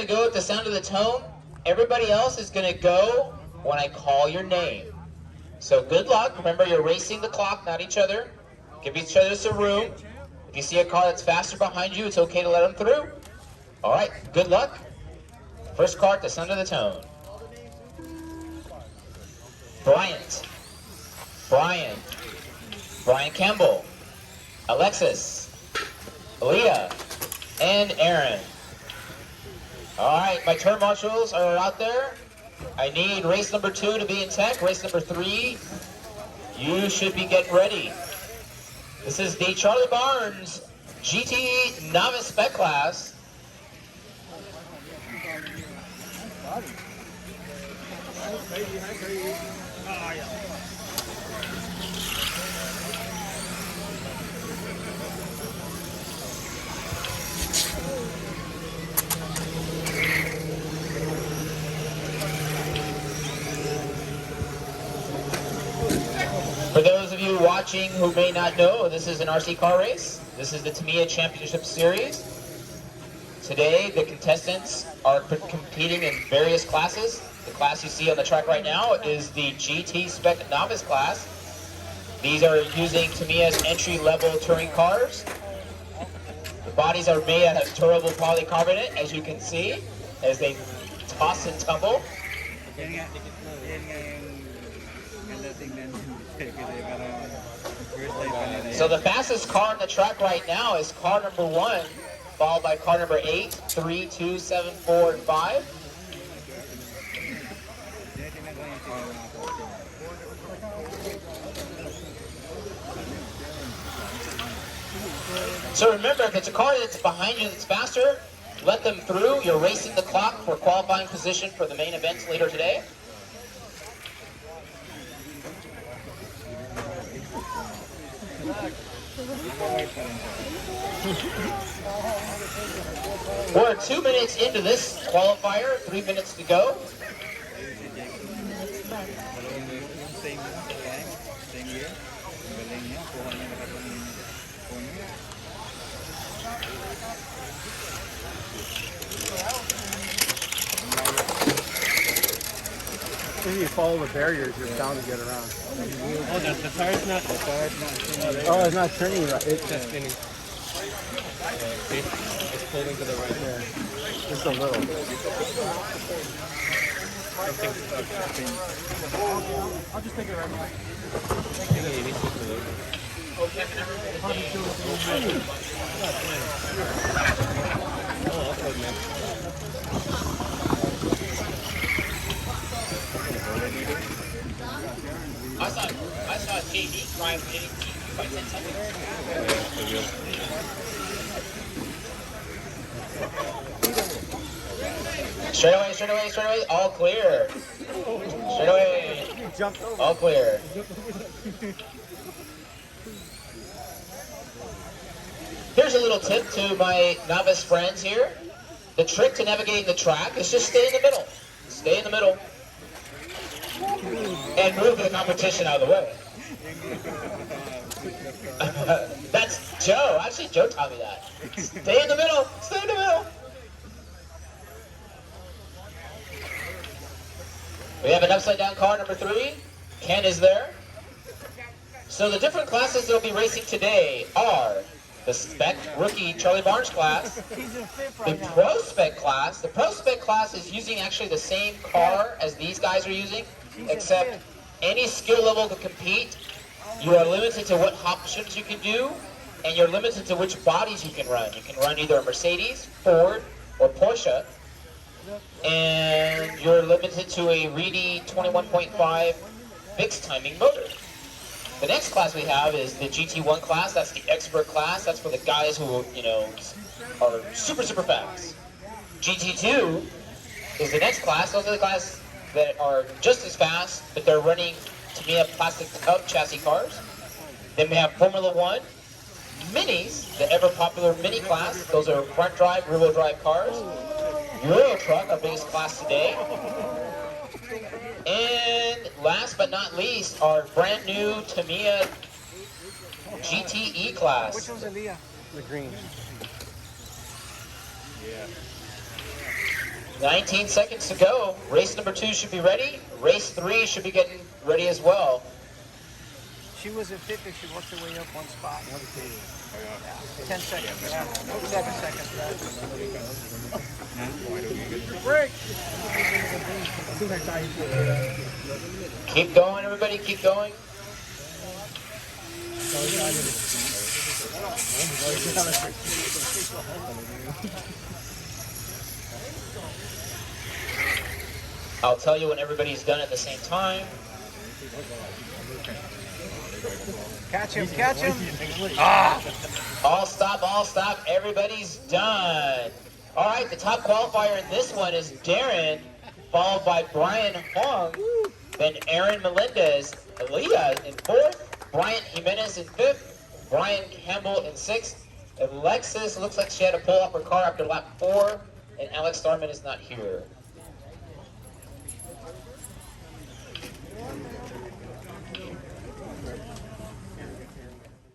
to go at the sound of the tone. Everybody else is going to go when I call your name. So good luck. Remember, you're racing the clock, not each other. Give each other some room. If you see a car that's faster behind you, it's okay to let them through. All right, good luck. First car at the sound of the tone. Bryant. Brian Campbell. Alexis. Leah. And Aaron. All right, my turn marshals are out there. I need race number 2 to be in tech. Race number 3, you should be getting ready. This is the Charlie Barnes GT Novice Spec class. For those of you watching who may not know, this is an RC car race. This is the Tamiya Championship Series. Today, the contestants are competing in various classes. The class you see on the track right now is the GT-SPEC Novice class. These are using Tamiya's entry-level touring cars. The bodies are made out of durable polycarbonate, as you can see, as they toss and tumble. So the fastest car on the track right now is car number 1, followed by car number 8, 3, 2, 7, 4, and 5. So remember, if it's a car that's behind you that's faster, let them through. You're racing the clock for qualifying position for the main events later today. We're 2 minutes into this qualifier, 3 minutes to go. If you follow the barriers, you're bound to get around. Oh, the tire's not. The tire's not turning. Oh, it's not turning right. It's just spinning. See? It's pulling to the right. Yeah, just a little. I'll just take it right now. I saw JD drive getting by 10 seconds. Straight away, all clear. Straight away, all clear. Here's a little tip to my novice friends here. The trick to navigating the track is just stay in the middle. Stay in the middle. And move the competition out of the way. That's Joe. Actually, Joe taught me that. Stay in the middle. Stay in the middle. We have an upside down car, number 3. Ken is there. So the different classes that will be racing today are the Spec Rookie Charlie Barnes class, the Pro Spec class. The Pro Spec class is using actually the same car as these guys are using, except any skill level to compete, you are limited to what options you can do, and you're limited to which bodies you can run. You can run either a Mercedes, Ford, or Porsche, and you're limited to a Reedy 21.5 fixed timing motor. The next class we have is the GT1 class. That's the expert class. That's for the guys who, you know, are super fast. GT2 is the next class. Those are the classes that are just as fast, but they're running Tamiya plastic tub chassis cars. Then we have Formula 1 Minis, the ever popular mini class. Those are front drive, rear wheel drive cars. Euro Truck, our biggest class today. And last but not least, our brand new Tamiya GTE class. Which one's Aaliyah? The green. Yeah. 19 seconds to go. Race number 2 should be ready. Race 3 should be getting ready as well. She was at 50, she worked her way up one spot. Yeah. 10 seconds. Yeah. 7 seconds. Break. Keep going, everybody, keep going. I'll tell you when everybody's done at the same time. Catch him, catch him. All stop, everybody's done. All right, the top qualifier in this one is Darren, followed by Brian Hong, then Aaron Melendez, Aaliyah in 4th, Bryant Jimenez in 5th, Brian Campbell in 6th, Alexis looks like she had to pull up her car after lap 4, and Alex Starman is not here.